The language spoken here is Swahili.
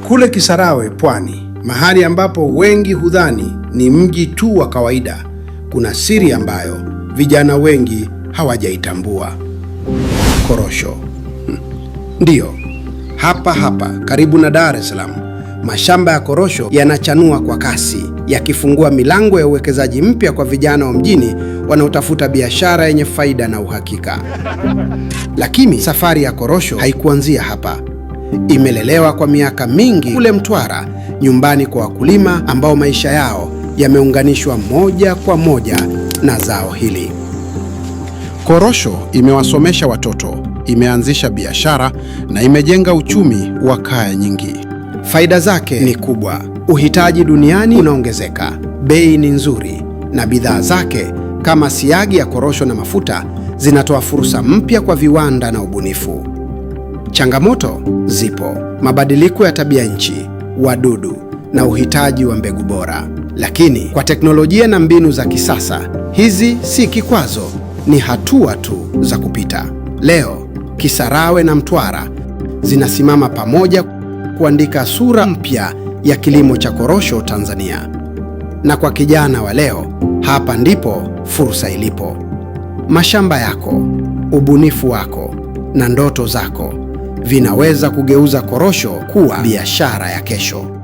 Kule Kisarawe, Pwani, mahali ambapo wengi hudhani ni mji tu wa kawaida, kuna siri ambayo vijana wengi hawajaitambua. Korosho. Ndiyo, hapa karibu na Dar es Salaam, mashamba ya korosho yanachanua kwa kasi, yakifungua milango ya uwekezaji mpya kwa vijana wa mjini wanaotafuta biashara yenye faida na uhakika. Lakini safari ya korosho haikuanzia hapa. Imelelewa kwa miaka mingi kule Mtwara, nyumbani kwa wakulima ambao maisha yao yameunganishwa moja kwa moja na zao hili. Korosho imewasomesha watoto, imeanzisha biashara na imejenga uchumi wa kaya nyingi. Faida zake ni kubwa. Uhitaji duniani unaongezeka, bei ni nzuri, na bidhaa zake kama siagi ya korosho na mafuta zinatoa fursa mpya kwa viwanda na ubunifu. Changamoto zipo: mabadiliko ya tabia nchi, wadudu na uhitaji wa mbegu bora. Lakini kwa teknolojia na mbinu za kisasa, hizi si kikwazo, ni hatua tu za kupita. Leo Kisarawe na Mtwara zinasimama pamoja kuandika sura mpya ya kilimo cha korosho Tanzania. Na kwa kijana wa leo, hapa ndipo fursa ilipo. Mashamba yako, ubunifu wako na ndoto zako vinaweza kugeuza korosho kuwa biashara ya kesho.